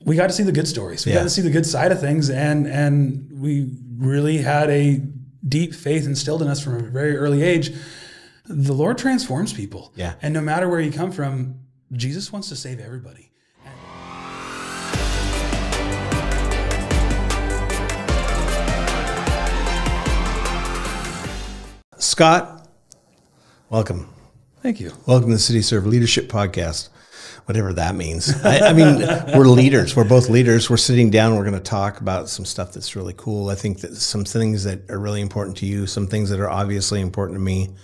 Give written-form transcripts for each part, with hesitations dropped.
we got to see the good stories. We got to see the good side of things, and we really had a deep faith instilled in us from a very early age. The Lord transforms people. Yeah. And no matter where you come from, Jesus wants to save everybody. Scott, welcome. Thank you. Welcome to the City Serve Leadership Podcast, whatever that means. I mean, we're leaders. We're both leaders. We're sitting down. We're going to talk about some stuff that's really cool. I think that some things that are really important to you, some things that are obviously important to me,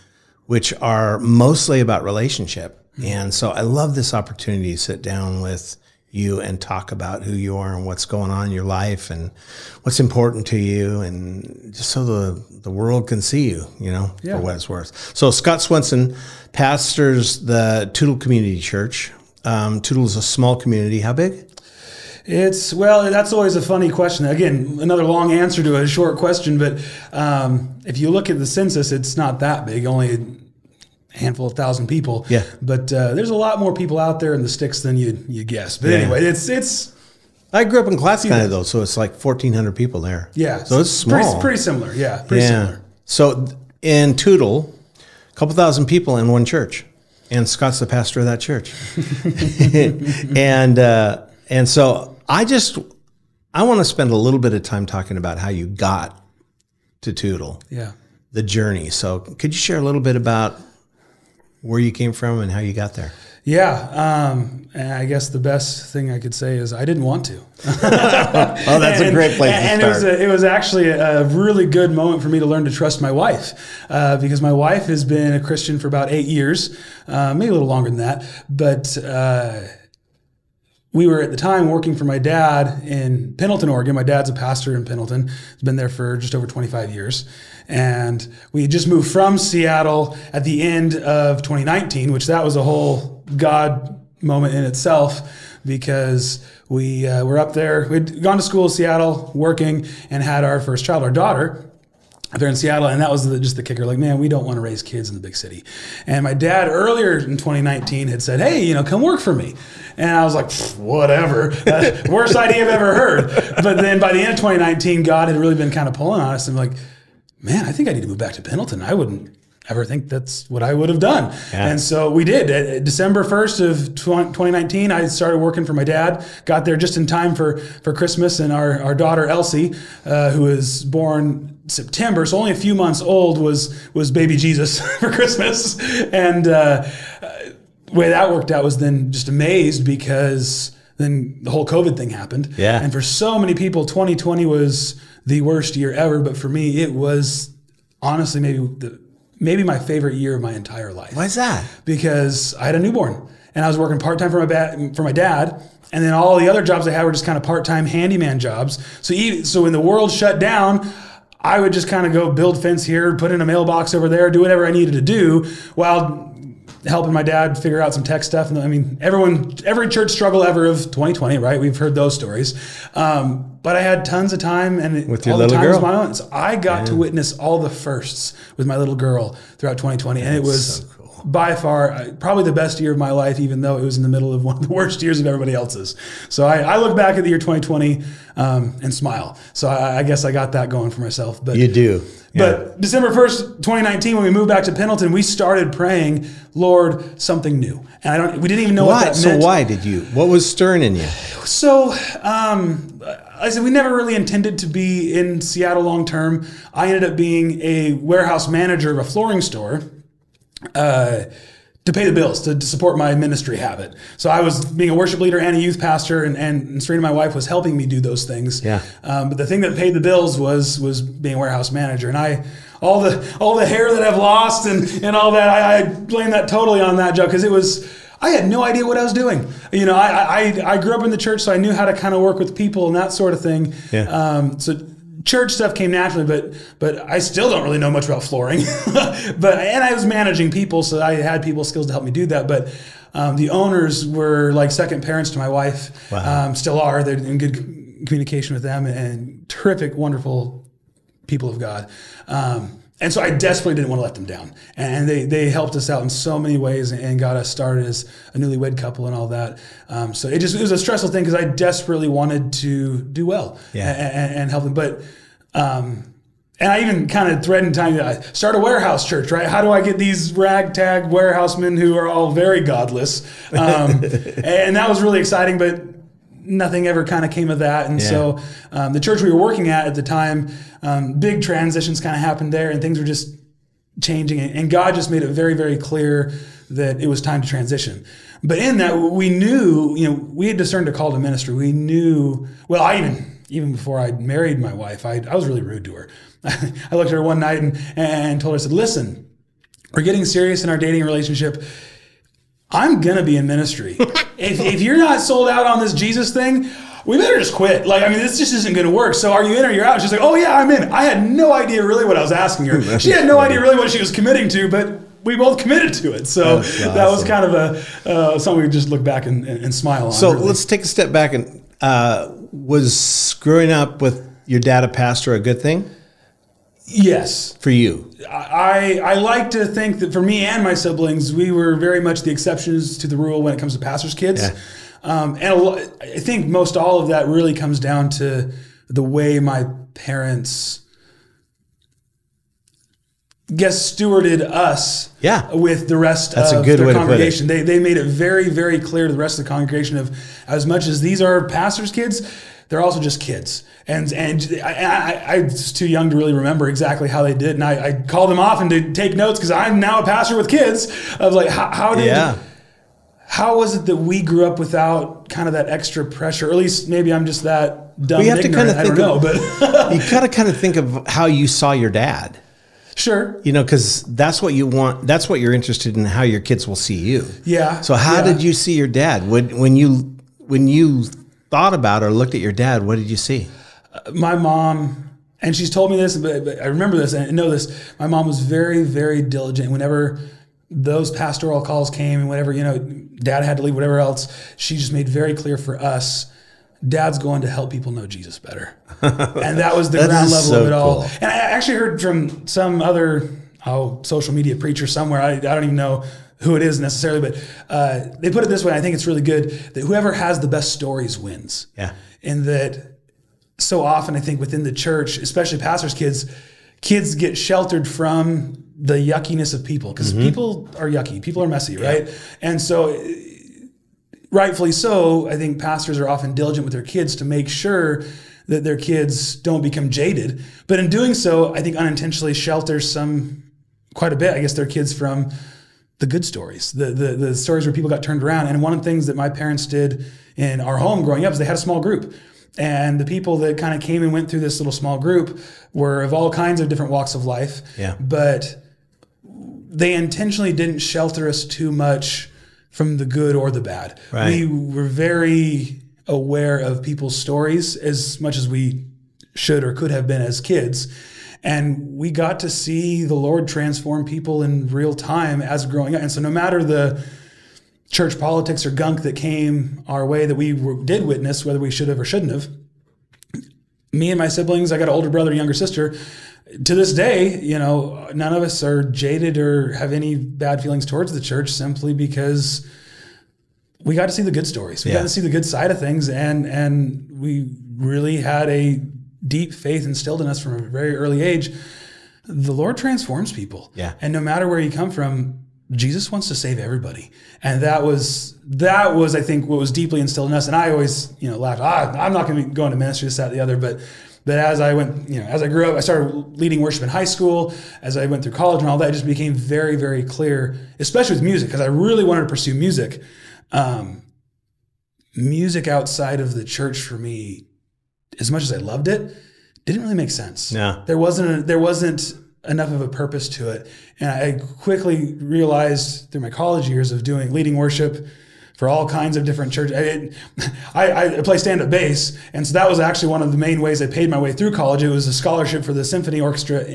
which are mostly about relationship. And so I love this opportunity to sit down with you and talk about who you are and what's going on in your life and what's important to you, and just so the world can see you, for what it's worth. So Scott Swenson pastors the Toutle Community Church. Toutle is a small community. How big? That's always a funny question. Again, another long answer to a short question, but if you look at the census, it's not that big, only a handful of thousand people. Yeah. But there's a lot more people out there in the sticks than you guess. But anyway, it's. I grew up in Clatsville, though, so it's like 1,400 people there. Yeah. So it's small. Pretty similar. Yeah. Pretty similar. So in Toutle, a couple thousand people in one church, and Scott's the pastor of that church. and so I want to spend a little bit of time talking about how you got to Toutle. Yeah. The journey. So could you share a little bit about where you came from and how you got there? Yeah. And I guess the best thing I could say is I didn't want to. Oh, that's a great place to start. And it was actually a really good moment for me to learn to trust my wife, because my wife has been a Christian for about 8 years, maybe a little longer than that. But we were at the time working for my dad in Pendleton, Oregon. My dad's a pastor in Pendleton. He's been there for just over 25 years. And we just moved from Seattle at the end of 2019, which that was a whole God moment in itself, because we were up there. We'd gone to school in Seattle, working, and had our first child, our daughter, there in Seattle, and that was just the kicker. Like, man, we don't want to raise kids in the big city. And my dad earlier in 2019 had said, hey, come work for me. And I was like, whatever. Worst idea I've ever heard. But then by the end of 2019, God had really been kind of pulling on us, and like, man, I think I need to move back to Pendleton. I wouldn't ever think that's what I would have done. Yeah. And so we did. December 1st of 2019, I started working for my dad, got there just in time for Christmas, and our daughter, Elsie, who was born September, so only a few months old, was baby Jesus for Christmas. And the way that worked out was then just amazed, because then the whole COVID thing happened. Yeah. And for so many people, 2020 was the worst year ever. But for me, it was honestly maybe my favorite year of my entire life. Why is that? Because I had a newborn, and I was working part-time for my dad. And then all the other jobs I had were just kind of part-time handyman jobs. So when the world shut down, I would just kind of go build fence here, put in a mailbox over there, do whatever I needed to do while helping my dad figure out some tech stuff. And I mean, every church struggle ever of 2020, right? We've heard those stories. But I had tons of time, and with your all the little time girl was my own. So I got to witness all the firsts with my little girl throughout 2020. And it was so cool. By far probably the best year of my life, even though it was in the middle of one of the worst years of everybody else's. So I look back at the year 2020 and smile. So I guess I got that going for myself. But you do. Yeah. But December 1st, 2019, when we moved back to Pendleton, we started praying, Lord, something new. And we didn't even know what that meant. So why did you? What was stirring in you? So I said we never really intended to be in Seattle long term. I ended up being a warehouse manager of a flooring store to pay the bills, to support my ministry habit. So I was being a worship leader and a youth pastor, and Serena, my wife, was helping me do those things. Yeah. But the thing that paid the bills was being a warehouse manager. And all the hair that I've lost and all that, I blame that totally on that job, because I had no idea what I was doing. I grew up in the church, so I knew how to kind of work with people and that sort of thing. Yeah. So church stuff came naturally, but I still don't really know much about flooring. And I was managing people, so I had people skills to help me do that. But the owners were like second parents to my wife. Wow. Still are. They're in good communication with them, and terrific, wonderful people of God. And so I desperately didn't want to let them down. And they helped us out in so many ways and got us started as a newlywed couple and all that. So it was a stressful thing because I desperately wanted to do well and help them. But, and I even kind of threatened time start a warehouse church, right? How do I get these ragtag warehousemen who are all very godless? And that was really exciting, but nothing ever kind of came of that. And so the church we were working at the time, big transitions kind of happened there and things were just changing. And God just made it very, very clear that it was time to transition. But in that, we knew, we had discerned a call to ministry. We knew, even before I married my wife, I was really rude to her. I looked at her one night and told her, I said, listen, we're getting serious in our dating relationship. I'm going to be in ministry. If you're not sold out on this Jesus thing, we better just quit. This just isn't going to work. So are you in or you're out? She's like, oh yeah, I'm in. I had no idea really what I was asking her. She had no idea really what she was committing to, but we both committed to it. So that was kind of something we just look back and smile on. So really. Let's take a step back. And was growing up with your dad a pastor a good thing? Yes. For you? I like to think that for me and my siblings, we were very much the exceptions to the rule when it comes to pastors' kids. Yeah. I think most all of that really comes down to the way my parents stewarded us with the rest of their congregation. They made it very, very clear to the rest of the congregation of as much as these are pastors' kids, they're also just kids. And I was too young to really remember exactly how they did. And I called them off and to take notes because I'm now a pastor with kids. I was like, how was it that we grew up without kind of that extra pressure? Or at least maybe I'm just that dumb and ignorant. I don't know. But you got to kind of think of how you saw your dad. Sure. Because that's what you want. That's what you're interested in, how your kids will see you. Yeah. So how did you see your dad? When you thought about or looked at your dad, what did you see? My mom, and she's told me this, but I remember this and know this. My mom was very, very diligent. Whenever those pastoral calls came and whenever, dad had to leave, whatever else, she just made very clear for us, dad's going to help people know Jesus better. And that was the ground level of it all. And I actually heard from some other social media preacher somewhere, I don't even know who it is necessarily, but they put it this way, I think it's really good, that whoever has the best stories wins. Yeah. And that so often I think within the church, especially pastors' kids get sheltered from the yuckiness of people because people are yucky, people are messy, right? And so rightfully so, I think pastors are often diligent with their kids to make sure that their kids don't become jaded. But in doing so, I think unintentionally shelters quite a bit, I guess, their kids from the good stories, the stories where people got turned around. And one of the things that my parents did in our home growing up is they had a small group. And the people that kind of came and went through this little small group were of all kinds of different walks of life. Yeah. But they intentionally didn't shelter us too much from the good or the bad. Right. We were very aware of people's stories as much as we should or could have been as kids. And we got to see the Lord transform people in real time as growing up. And so no matter the church politics or gunk that came our way that we did witness, whether we should have or shouldn't have, me and my siblings, I got an older brother, younger sister, to this day, none of us are jaded or have any bad feelings towards the church simply because we got to see the good stories. We got to see the good side of things. And we really had a deep faith instilled in us from a very early age. The Lord transforms people. Yeah. And no matter where you come from, Jesus wants to save everybody. And that was, I think, what was deeply instilled in us. And I always, laughed, I'm not going to be going to ministry, this, that, the other. But as I went, as I grew up, I started leading worship in high school. As I went through college and all that, it just became very, very clear, especially with music, because I really wanted to pursue music. Music outside of the church for me, as much as I loved it, didn't really make sense. No. There wasn't enough of a purpose to it. And I quickly realized through my college years of leading worship for all kinds of different churches. I play stand-up bass, and so that was actually one of the main ways I paid my way through college. It was a scholarship for the symphony orchestra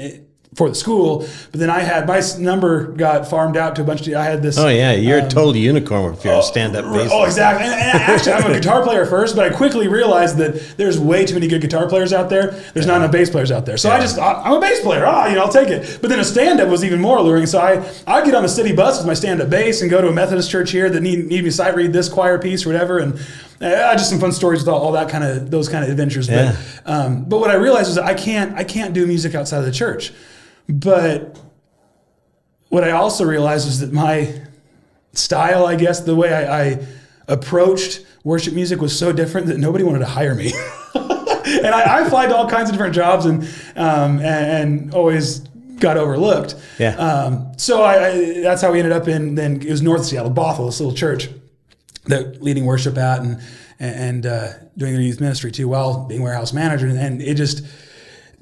for the school, but then I had my number got farmed out to a bunch of. I had this. Oh yeah, you're a total unicorn if you're a stand-up bassist. Oh, exactly. And actually, I'm a guitar player first, but I quickly realized that there's way too many good guitar players out there. There's not enough bass players out there. So I'm a bass player. I'll take it. But then a stand-up was even more alluring. So I'd get on the city bus with my stand-up bass and go to a Methodist church here that need me to sight read this choir piece or whatever, and. Just some fun stories with all that those kind of adventures. Yeah. But what I realized was that I can't do music outside of the church. But what I also realized was that my style, I guess, the way I approached worship music was so different that nobody wanted to hire me. And I applied to all kinds of different jobs and always got overlooked. Yeah. So that's how we ended up then it was North Seattle, Bothell, this little church. That leading worship at and doing their youth ministry too while being warehouse manager. And it just,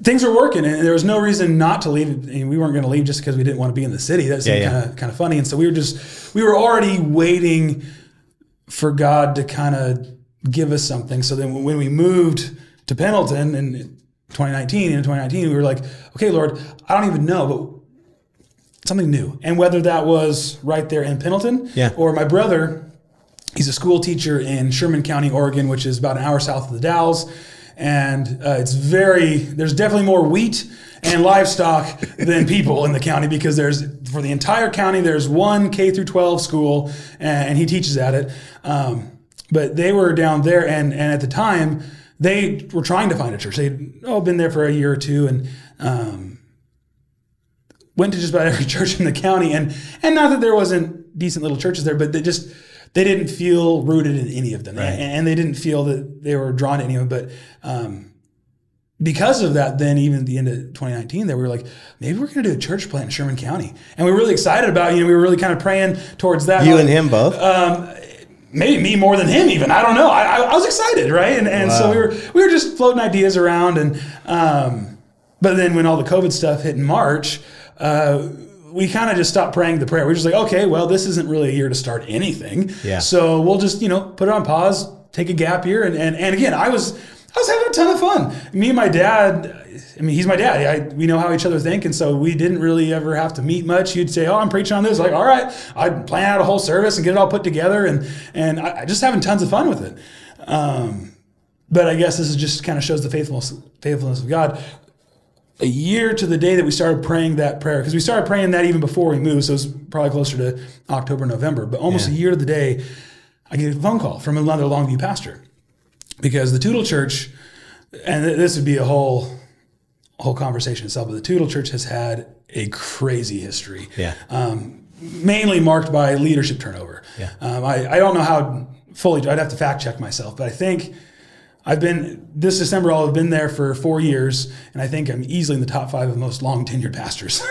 things were working and there was no reason not to leave. And we weren't going to leave just because we didn't want to be in the city. That seemed kind of funny. And so we were already waiting for God to kind of give us something. So then when we moved to Pendleton in 2019, we were like, okay, Lord, I don't even know, but something new. And whether that was right there in Pendleton or my brother, he's a school teacher in Sherman County, Oregon, which is about an hour south of the Dalles. And there's definitely more wheat and livestock than people in the county because for the entire county, there's one K through 12 school and he teaches at it. But they were down there and at the time, they were trying to find a church. They'd been there for a year or two and went to just about every church in the county. And not that there wasn't decent little churches there, but they didn't feel rooted in any of them. Right. And they didn't feel that they were drawn to any of them. But because of that, then even at the end of 2019, we were like, maybe we're going to do a church plant in Sherman County. And we were really excited about it. We were really kind of praying towards that. You and him both? Maybe me more than him even. I don't know. I was excited, right? And Wow. So we were just floating ideas around. And but then when all the COVID stuff hit in March, we kind of just stopped praying the prayer. We're just like, okay, well, this isn't really a year to start anything. Yeah. So we'll just, put it on pause, take a gap year. And again, I was having a ton of fun. Me and my dad, he's my dad. We know how each other think. And so we didn't really ever have to meet much. He'd say, I'm preaching on this. Like, all right, I'd plan out a whole service and get it all put together. And I just having tons of fun with it. But I guess this is just kind of shows the faithfulness of God. A year to the day that we started praying that prayer, because we started praying that even before we moved, so it was probably closer to October, November, but almost a year to the day, I get a phone call from another Longview pastor. Because the Toutle Church, and this would be a whole conversation itself, but the Toutle Church has had a crazy history. Mainly marked by leadership turnover. I don't know how fully, I'd have to fact check myself, but I think this December, I'll have been there for 4 years, and I think I'm easily in the top 5 of most long tenured pastors.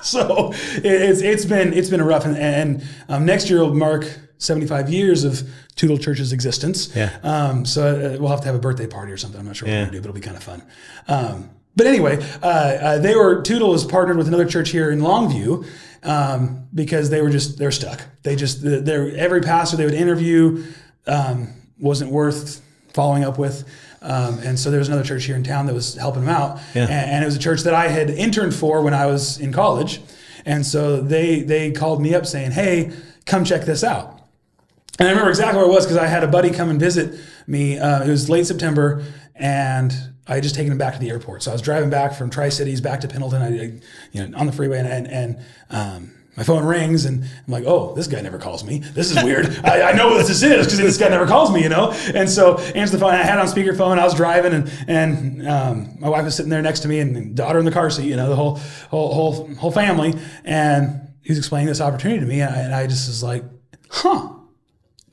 So it's been a rough, and next year will mark 75 years of Toutle Church's existence. So we'll have to have a birthday party or something. I'm not sure what we're gonna do, but it'll be kind of fun. But anyway, Toutle was partnered with another church here in Longview because they're stuck. Every pastor they would interview wasn't worth following up with. And so there was another church here in town that was helping them out. And it was a church that I had interned for when I was in college. And so they called me up saying, hey, come check this out. And I remember exactly where it was because I had a buddy come and visit me. It was late September and I had just taken him back to the airport. So I was driving back from Tri-Cities back to Pendleton, on the freeway and my phone rings and I'm like, oh, this guy never calls me. This is weird. I know what this is because this guy never calls me, And so answer the phone. I had on speakerphone. I was driving and my wife was sitting there next to me and daughter in the car seat, the whole family. And he was explaining this opportunity to me. And I just was like,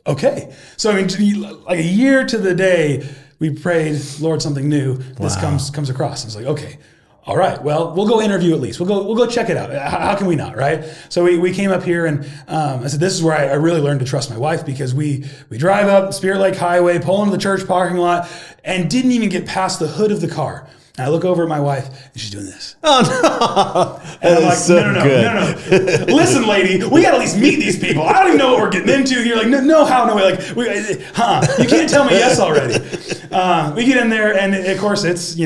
okay. So, like a year to the day, we prayed, Lord, something new. This comes across. I was like, okay. All right, well, we'll go interview at least. We'll go check it out. How can we not, right? So we came up here and I said, this is where I really learned to trust my wife because we drive up Spirit Lake Highway, pull into the church parking lot, and didn't even get past the hood of the car. And I look over at my wife and she's doing this. Oh, no. And I'm like, no. Listen, lady, we got to at least meet these people. I don't even know what we're getting into. And you're like, no, how? No way. You can't tell me yes already. We get in there and of course it's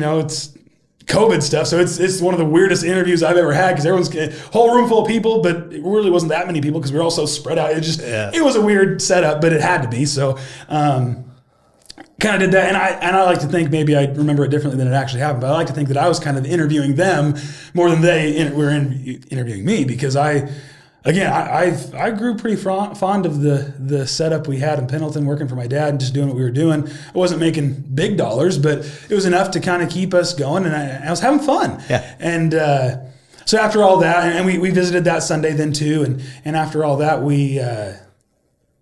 COVID stuff. So it's one of the weirdest interviews I've ever had because everyone's a whole room full of people, but it really wasn't that many people because we were all so spread out. It was a weird setup, but it had to be. So kind of did that. And I like to think maybe I remember it differently than it actually happened, but I like to think that I was kind of interviewing them more than they were interviewing me because I grew pretty fond of the setup we had in Pendleton, working for my dad and just doing what we were doing. I wasn't making big dollars, but it was enough to kind of keep us going, and I was having fun. Yeah. And so after all that, and we visited that Sunday then too, and after all that,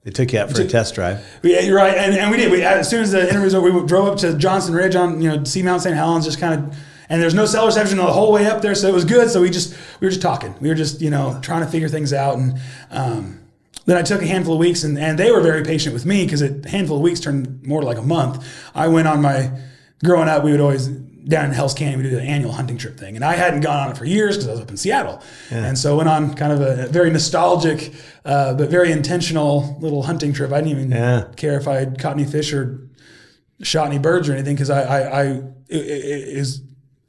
They took you out for a test drive. You're right, and we did. As soon as the interview was over, we drove up to Johnson Ridge on to see Mount St. Helens, just kind of. And there's no cell reception the whole way up there, so it was good. So we were just talking. We were just trying to figure things out. And then I took a handful of weeks, and they were very patient with me because a handful of weeks turned more to like a month. I went on growing up, we would always down in Hell's Canyon, we do the annual hunting trip thing, and I hadn't gone on it for years because I was up in Seattle, and so went on kind of a very nostalgic but very intentional little hunting trip. I didn't even care if I had caught any fish or shot any birds or anything because it was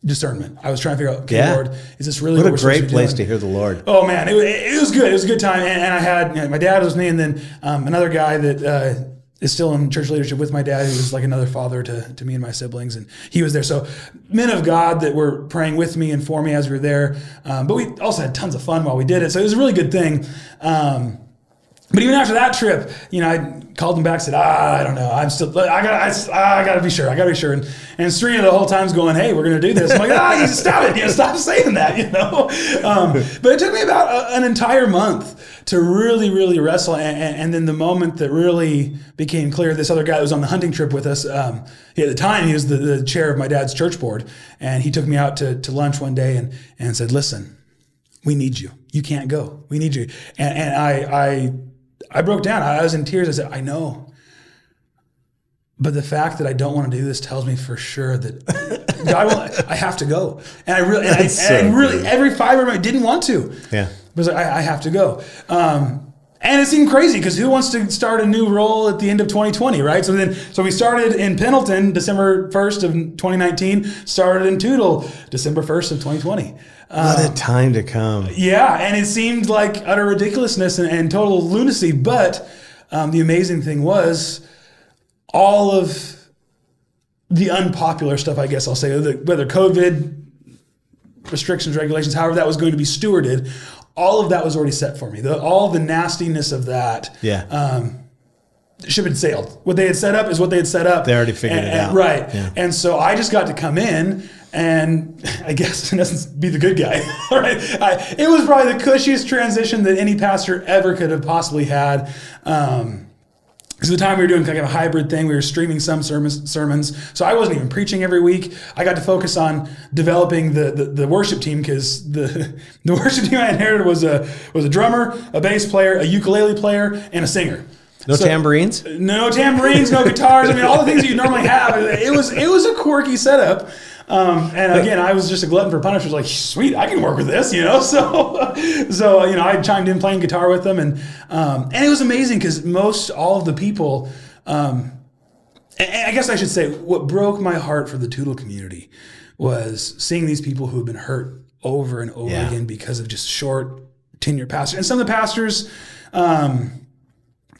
discernment. I was trying to figure out, okay, Lord, is this really what we're a great place doing? to hear the Lord? Oh man, it was good. It was a good time, and I had my dad was with me, and then another guy that is still in church leadership with my dad, who was like another father to me and my siblings, and he was there. So men of God that were praying with me and for me as we were there, but we also had tons of fun while we did it. So it was a really good thing. But even after that trip, I called him back, said, I don't know. I gotta be sure. And Serena the whole time's going, hey, we're going to do this. I'm like, you stop it. Stop saying that, But it took me about an entire month to really, really wrestle. And then the moment that really became clear, this other guy that was on the hunting trip with us, at the time, he was the chair of my dad's church board. And he took me out to lunch one day and said, listen, we need you. You can't go. We need you. And I broke down. I was in tears. I said, I know. But the fact that I don't want to do this tells me for sure that I have to go. And I really, every fiber of me didn't want to. Yeah. But I was like, I have to go. And it seemed crazy because who wants to start a new role at the end of 2020, right? So we started in Pendleton, December 1st of 2019, started in Toutle, December 1st of 2020. What a time to come. Yeah, and it seemed like utter ridiculousness and total lunacy. But the amazing thing was all of the unpopular stuff, I guess I'll say, whether COVID, restrictions, regulations, however that was going to be stewarded, all of that was already set for me. All the nastiness of that ship had sailed. What they had set up is what they had set up. They already figured it out. Right. Yeah. And so I just got to come in and I guess in essence be the good guy. Right? It was probably the cushiest transition that any pastor ever could have possibly had. Because at the time we were doing kind of a hybrid thing. We were streaming some sermons. So I wasn't even preaching every week. I got to focus on developing the worship team because the worship team I inherited was a drummer, a bass player, a ukulele player, and a singer. No tambourines? No tambourines, no guitars. I mean, all the things you normally have. It was a quirky setup. And again, I was just a glutton for punishment. I was like, sweet, I can work with this, So I chimed in playing guitar with them, and it was amazing because all of the people, and I guess I should say, what broke my heart for the Toutle community was seeing these people who have been hurt over and over again because of just short tenure pastors. And some of the pastors,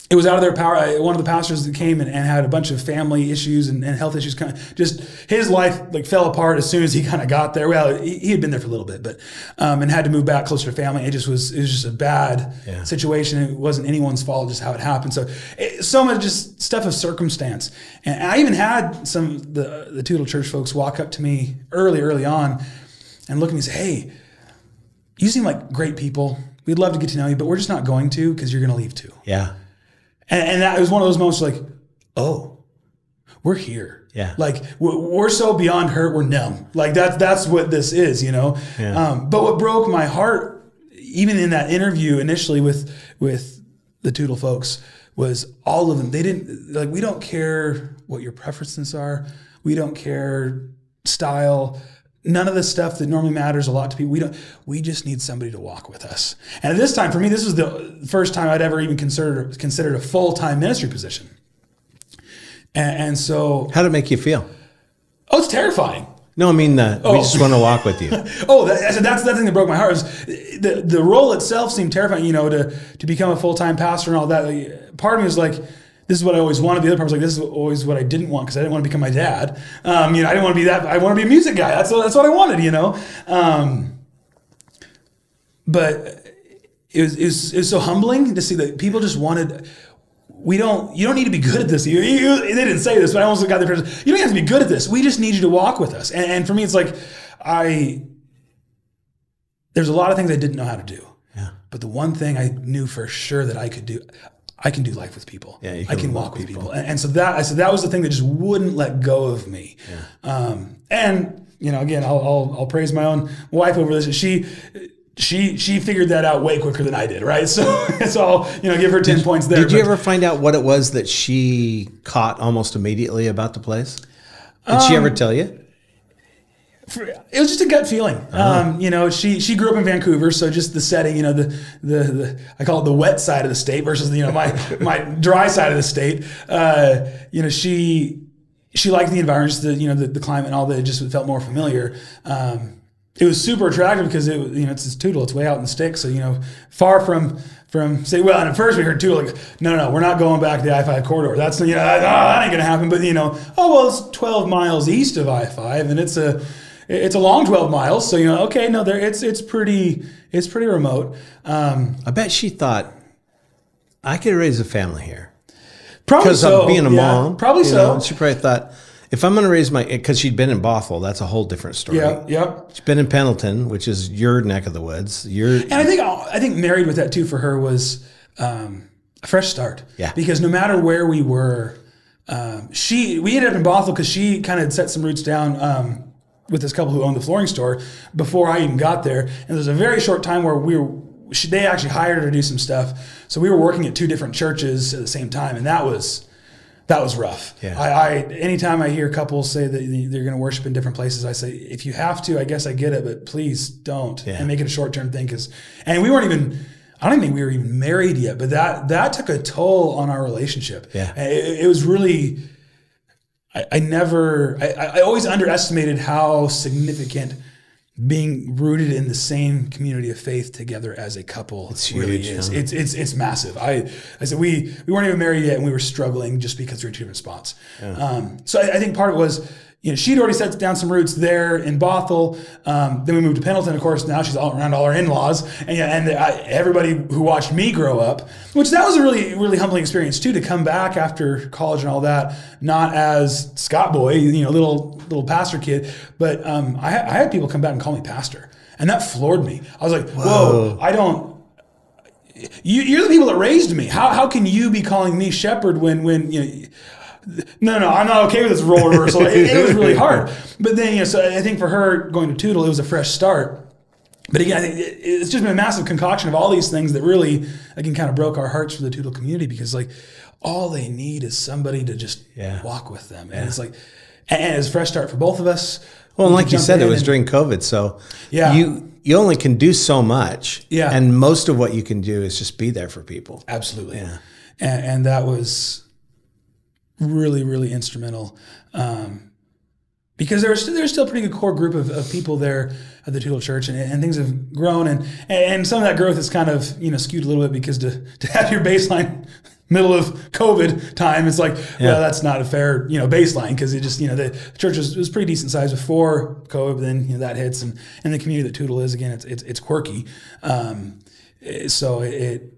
it was out of their power. One of the pastors that came and had a bunch of family issues and health issues, kind of just his life fell apart as soon as he kind of got there. Well, he had been there for a little bit, but and had to move back closer to family. It was just a bad situation. It wasn't anyone's fault, just how it happened. So much just stuff of circumstance. And I even had some of the Toutle church folks walk up to me early on and look at me and say, "Hey, you seem like great people. We'd love to get to know you, but we're just not going to because you're going to leave too." Yeah. And that was one of those moments like, oh, we're here. Yeah. Like we're so beyond hurt, we're numb. Like that's what this is, Yeah. But what broke my heart, even in that interview initially with the Toutle folks, was all of them. They didn't we don't care what your preferences are. We don't care style. None of the stuff that normally matters a lot to people. We just need somebody to walk with us. And at this time, for me, this was the first time I'd ever even considered a full-time ministry position. And so... How'd it make you feel? Oh, it's terrifying. No, I mean, we just want to walk with you. That's the thing that broke my heart. Was the role itself seemed terrifying, to become a full-time pastor and all that. Like, part of me was like, this is what I always wanted. The other part was like, this is always what I didn't want, because I didn't want to become my dad. I didn't want to be that. I want to be a music guy. That's what I wanted, But it was so humbling to see that people just wanted. You don't need to be good at this. They didn't say this, but I almost got the impression, you don't have to be good at this. We just need you to walk with us. And for me, it's like, there's a lot of things I didn't know how to do. Yeah. But the one thing I knew for sure that I could do, I can do life with people. Yeah, I can walk with people. And so that was the thing that just wouldn't let go of me. Yeah. And again, I'll praise my own wife over this. She figured that out way quicker than I did, right? So I'll give her 10 points there. Did you ever find out what it was that she caught almost immediately about the place? Did she ever tell you? It was just a gut feeling. She grew up in Vancouver, so just the setting, the I call it the wet side of the state versus my dry side of the state. She liked the environment, just the climate and all that. It just felt more familiar. It was super attractive because it's Toutle, it's way out in the sticks, so far from say, well, and at first we heard Toutle like, no, we're not going back to the I-5 corridor. That's that ain't gonna happen. But it's 12 miles east of I-5, and it's a long 12 miles. So okay, no, it's pretty remote. I bet she thought I could raise a family here. Probably because so. of being a mom. Probably so. She probably thought, if I'm going to raise because she'd been in Bothell, that's a whole different story. Yep. She's been in Pendleton, which is your neck of the woods. And I think married with that too for her was a fresh start. Yeah. Because no matter where we were, we ended up in Bothell because she kind of set some roots down with this couple who owned the flooring store before I even got there. And there was a very short time where they actually hired her to do some stuff. So we were working at 2 different churches at the same time, and that was rough. Yeah. Anytime I hear couples say that they're going to worship in different places, I say, if you have to, I guess I get it, but please don't and make it a short-term thing. And we weren't even, I don't think we were even married yet, but that took a toll on our relationship. Yeah. It was really, I always underestimated how significant being rooted in the same community of faith together as a couple really is. Huh? It's massive. I said we weren't even married yet, and we were struggling just because we were in 2 different spots. Yeah. So I think part of it was, she'd already set down some roots there in Bothell. Then we moved to Pendleton. Of course, now she's all around all her in-laws, and everybody who watched me grow up, which that was a really, really humbling experience too, to come back after college and all that, not as Scott boy, little pastor kid, but I had people come back and call me pastor, and that floored me. I was like, whoa, I don't. You're the people that raised me. How can you be calling me shepherd when No, I'm not okay with this role reversal. It was really hard. But then, so I think for her going to Toutle, it was a fresh start. But again, I think it's just been a massive concoction of all these things that really, again, kind of broke our hearts for the Toutle community, because all they need is somebody to just walk with them. And it's and it's a fresh start for both of us. Well, and like you said, it was during COVID. So you only can do so much. Yeah. And most of what you can do is just be there for people. Absolutely. Yeah. And that was really, really instrumental, because there's still a pretty good core group of people there at the Toutle Church, and things have grown, and some of that growth is kind of skewed a little bit, because to have your baseline middle of COVID time, it's like, well, that's not a fair baseline, because it just the church was pretty decent size before COVID, then that hits, and the community that Toutle is, again, it's quirky, so they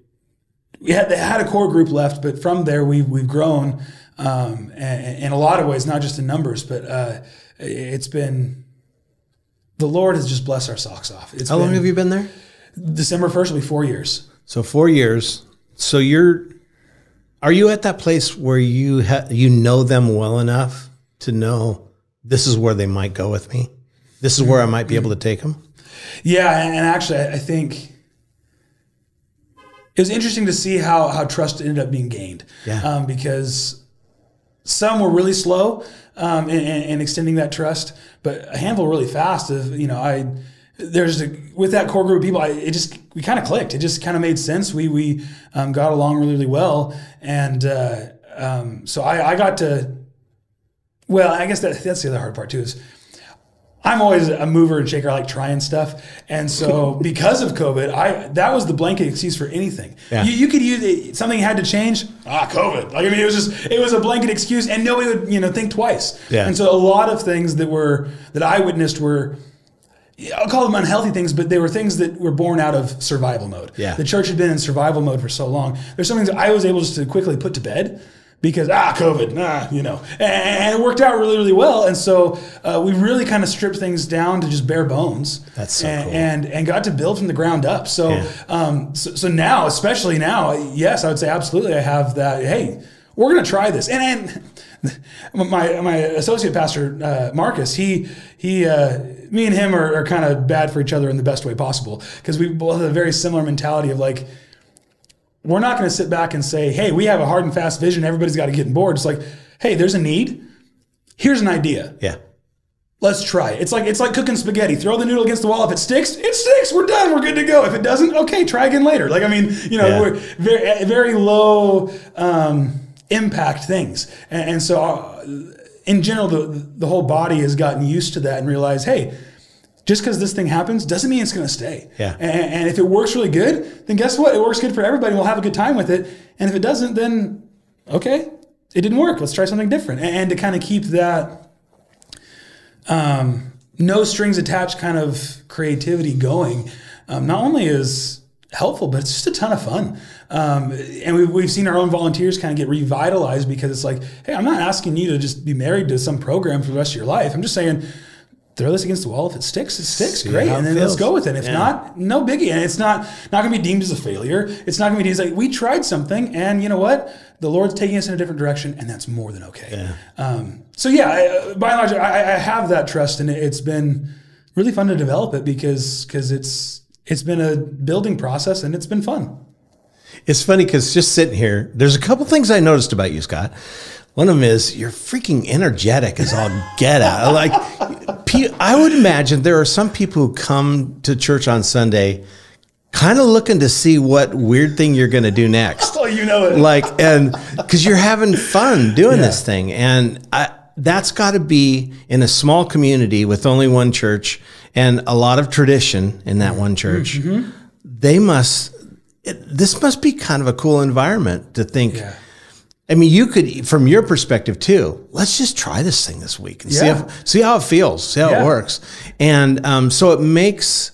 had a core group left, but from there we've grown. In a lot of ways, not just in numbers, but it's been, the Lord has just blessed our socks off. How long have you been there? December 1st will be 4 years. So 4 years. So are you at that place where you know them well enough to know this is where they might go with me? This is where I might be able to take them? Yeah, and actually I think it was interesting to see how trust ended up being gained. Yeah. Because some were really slow in extending that trust, but a handful really fast. With that core group of people, we kind of clicked. It just kind of made sense. We got along really, really well, and so I got to. Well, I guess that's the other hard part too. Is I'm always a mover and shaker. I like trying stuff. And so because of COVID, that was the blanket excuse for anything. Yeah. You could use it, something had to change. COVID. Like, I mean, it was a blanket excuse and nobody would, think twice. Yeah. And so a lot of things that I witnessed were, I'll call them unhealthy things, but they were things that were born out of survival mode. Yeah. The church had been in survival mode for so long. There's some things that I was able just to quickly put to bed because, COVID, and it worked out really, really well. And so we really kind of stripped things down to just bare bones. That's so cool. And got to build from the ground up. So, so now, especially now, yes, I would say absolutely I have that, hey, we're going to try this. And my associate pastor, Marcus, me and him are kind of bad for each other in the best way possible because we both have a very similar mentality of like, we're not going to sit back and say, hey, we have a hard and fast vision. Everybody's got to get on board. It's like, hey, there's a need. Here's an idea. Yeah. Let's try it. It's like cooking spaghetti. Throw the noodle against the wall. If it sticks, it sticks. We're done. We're good to go. If it doesn't, okay, try again later. Like, I mean, we're very, very low impact things. And so in general, the whole body has gotten used to that and realized, hey, just because this thing happens doesn't mean it's going to stay. Yeah. And if it works really good, then guess what? It works good for everybody. We'll have a good time with it. And if it doesn't, then okay, it didn't work. Let's try something different. And to kind of keep that no strings attached kind of creativity going, not only is helpful, but it's just a ton of fun. And we've seen our own volunteers kind of get revitalized because it's like, hey, I'm not asking you to just be married to some program for the rest of your life. I'm just saying, throw this against the wall. If it sticks, it sticks. Great. And then let's go with it. If not, no biggie. And it's not going to be deemed as a failure. It's not going to be deemed as like, we tried something and you know what? The Lord's taking us in a different direction and that's more than okay. Yeah. By and large, I have that trust and it's been really fun to develop it because it's been a building process and it's been fun. It's funny because just sitting here, there's a couple things I noticed about you, Scott. One of them is you're freaking energetic as all get out. Like, I would imagine there are some people who come to church on Sunday kind of looking to see what weird thing you're going to do next. Oh, you know it. Like, and because you're having fun doing this thing. And that's got to be in a small community with only one church and a lot of tradition in that one church. Mm-hmm. This must be kind of a cool environment to think. Yeah. I mean, you could, from your perspective too, let's just try this thing this week and see how it feels, see how it works. And so it makes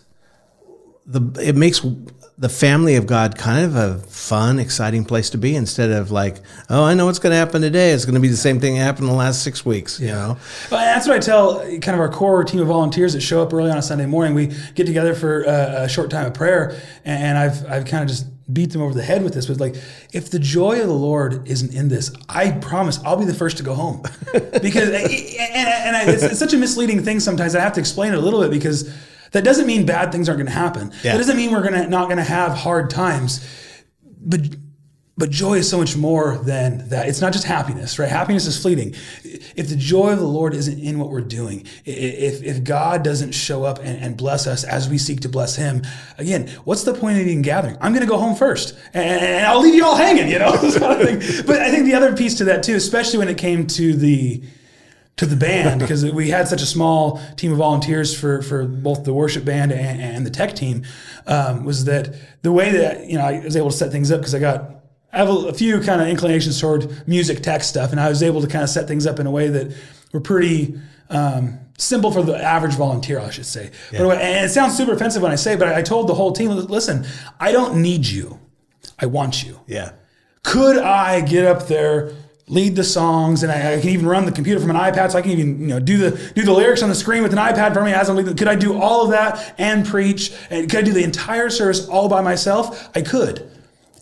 the family of God kind of a fun, exciting place to be instead of like, oh, I know what's going to happen today. It's going to be the same thing that happened in the last 6 weeks, you know? Well, that's what I tell kind of our core team of volunteers that show up early on a Sunday morning. We get together for a short time of prayer, and I've kind of just beat them over the head with this, but like, if the joy of the Lord isn't in this, I promise I'll be the first to go home. Because, it's such a misleading thing sometimes. I have to explain it a little bit because that doesn't mean bad things aren't going to happen. Yeah. That doesn't mean we're not going to have hard times. But joy is so much more than that. It's not just happiness, right? Happiness is fleeting. If the joy of the Lord isn't in what we're doing, if God doesn't show up and bless us as we seek to bless him, again, what's the point of even gathering? I'm going to go home first and I'll leave you all hanging, this kind of thing. But I think the other piece to that too, especially when it came to the band, because we had such a small team of volunteers for both the worship band and the tech team, was that the way that, I was able to set things up because I have a few kind of inclinations toward music tech stuff, and I was able to kind of set things up in a way that were pretty simple for the average volunteer, I should say. Yeah. And it sounds super offensive when I say, but I told the whole team, listen, I don't need you. I want you. Yeah. Could I get up there, lead the songs, and I can even run the computer from an iPad, so I can even do the lyrics on the screen with an iPad for me as I'm leading. Could I do all of that and preach? And could I do the entire service all by myself? I could.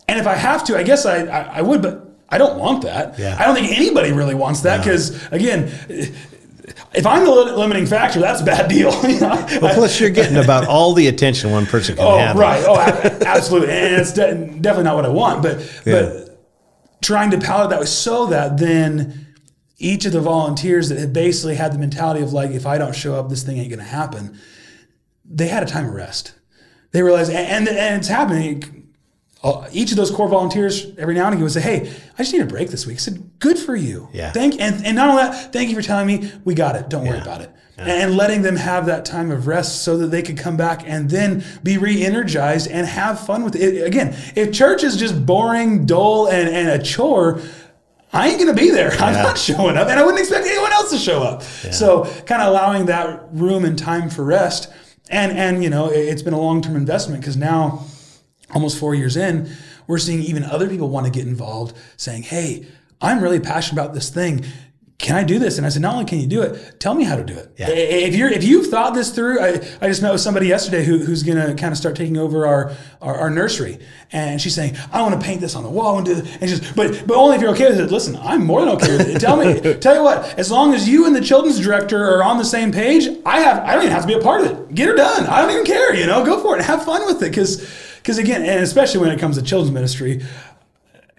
And if I have to, I guess I would, but I don't want that. Yeah. I don't think anybody really wants that because, again, if I'm the limiting factor, that's a bad deal. Well, plus you're getting about all the attention one person can have. Right. Oh, absolutely. And it's definitely not what I want. But trying to palate that way so that then each of the volunteers that had basically had the mentality of like, if I don't show up, this thing ain't going to happen, they had a time of rest. They realized, and it's happening. each of those core volunteers every now and again would say, hey, I just need a break this week. I said, good for you. Yeah. And not only that, thank you for telling me, we got it. Don't worry about it. Yeah. And letting them have that time of rest so that they could come back and then be re-energized and have fun with it. Again, if church is just boring, dull, and a chore, I ain't going to be there. I'm not showing up, and I wouldn't expect anyone else to show up. Yeah. So kind of allowing that room and time for rest. And you know, it's been a long-term investment because now, almost 4 years in, we're seeing even other people want to get involved, saying, hey, I'm really passionate about this thing. Can I do this? And I said, not only can you do it, tell me how to do it. Yeah. If you've thought this through, I just met with somebody yesterday who's going to kind of start taking over our nursery. And she's saying, I want to paint this on the wall. And she's, but only if you're okay with it. Listen, I'm more than okay with it. Tell you what, as long as you and the children's director are on the same page, I don't even have to be a part of it. Get her done. I don't even care, you know, go for it. Have fun with it. Because again, and especially when it comes to children's ministry,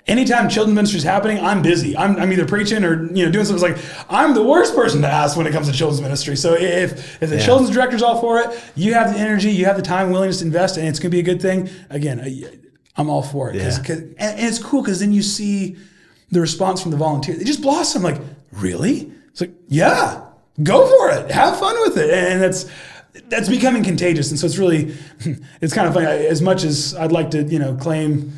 anytime children's ministry is happening, I'm busy. I'm either preaching or doing something. It's like I'm the worst person to ask when it comes to children's ministry. So if the children's director's all for it, you have the energy, you have the time, willingness to invest, and it's going to be a good thing. Again, I'm all for it. And it's cool because then you see the response from the volunteers. They just blossom. Like, really? It's like, yeah, go for it. Have fun with it. And that's becoming contagious. And so it's kind of funny. As much as I'd like to claim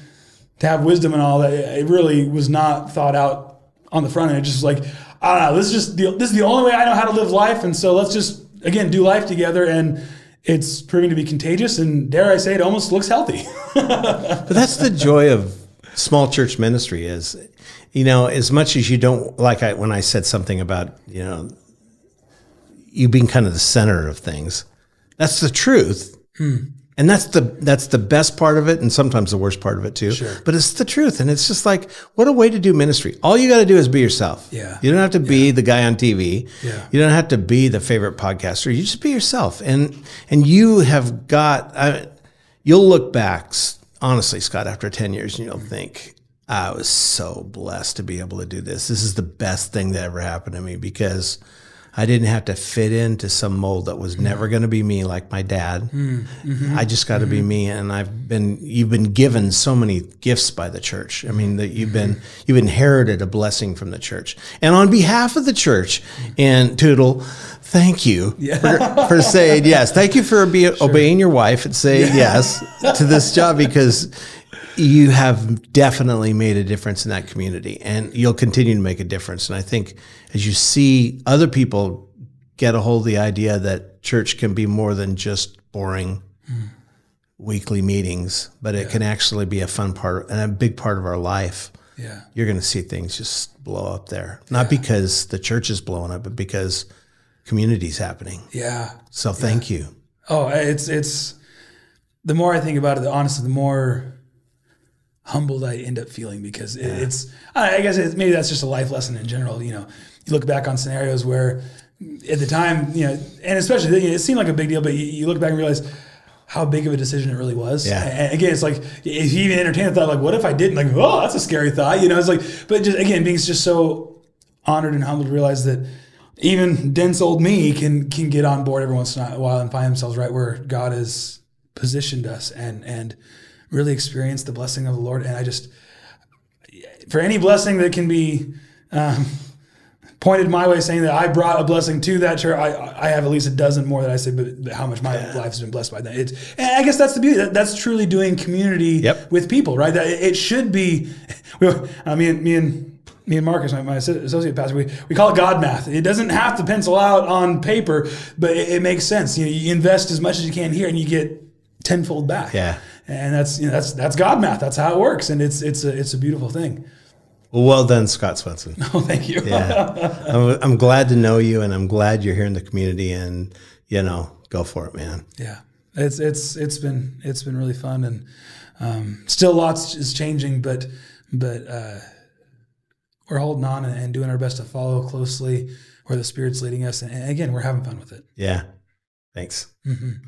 to have wisdom and all that, it really was not thought out on the front end. It just was like, I don't know, this is the only way I know how to live life, and so let's just, again, do life together, and it's proving to be contagious, and dare I say, it almost looks healthy. But that's the joy of small church ministry is, as much as you don't, when I said something about, you being kind of the center of things, that's the truth. And that's the best part of it, and sometimes the worst part of it too. Sure. But it's the truth, and it's just like, what a way to do ministry. All you got to do is be yourself. Yeah. You don't have to be the guy on TV. Yeah. You don't have to be the favorite podcaster. You just be yourself, and you have got. You'll look back, honestly, Scott, after 10 years, and you'll think, I was so blessed to be able to do this. This is the best thing that ever happened to me because I didn't have to fit into some mold that was never going to be me, like my dad. I just got to be me, and you've been given so many gifts by the church. I mean, that you've inherited a blessing from the church. And on behalf of the church, and Toutle, thank you for saying yes. Thank you for obeying your wife and saying yes to this job, because you have definitely made a difference in that community, and you'll continue to make a difference. And I think as you see other people get a hold of the idea that church can be more than just boring weekly meetings, but it can actually be a fun part and a big part of our life, you're going to see things just blow up there. Not because the church is blowing up, but because community's happening. Yeah. So thank you. Oh, it's the more I think about it, honestly, the more humbled I end up feeling, because I guess maybe that's just a life lesson in general. You look back on scenarios where at the time, and especially it seemed like a big deal, but you look back and realize how big of a decision it really was. Yeah. And again, it's like, if you even entertain the thought, like, what if I didn't? Like, oh, that's a scary thought. It's like, but just again, being just so honored and humbled to realize that even dense old me can get on board every once in a while and find themselves right where God has positioned us and really experience the blessing of the Lord. And I just, for any blessing that can be pointed my way, saying that I brought a blessing to that church, I have at least a dozen more that I say, but how much my life has been blessed by that. And I guess that's the beauty. That's truly doing community with people, right? That it should be. Me and Marcus, my associate pastor, we call it God math. It doesn't have to pencil out on paper, but it makes sense. You invest as much as you can here, and you get tenfold back. Yeah. And that's God math. That's how it works, and it's a beautiful thing. Well done, Scott Swenson. Oh, thank you. Yeah, I'm glad to know you, and I'm glad you're here in the community. And go for it, man. Yeah, it's been really fun, and still lots is changing, but we're holding on and doing our best to follow closely where the Spirit's leading us, and again, we're having fun with it. Yeah, thanks. Mm-hmm.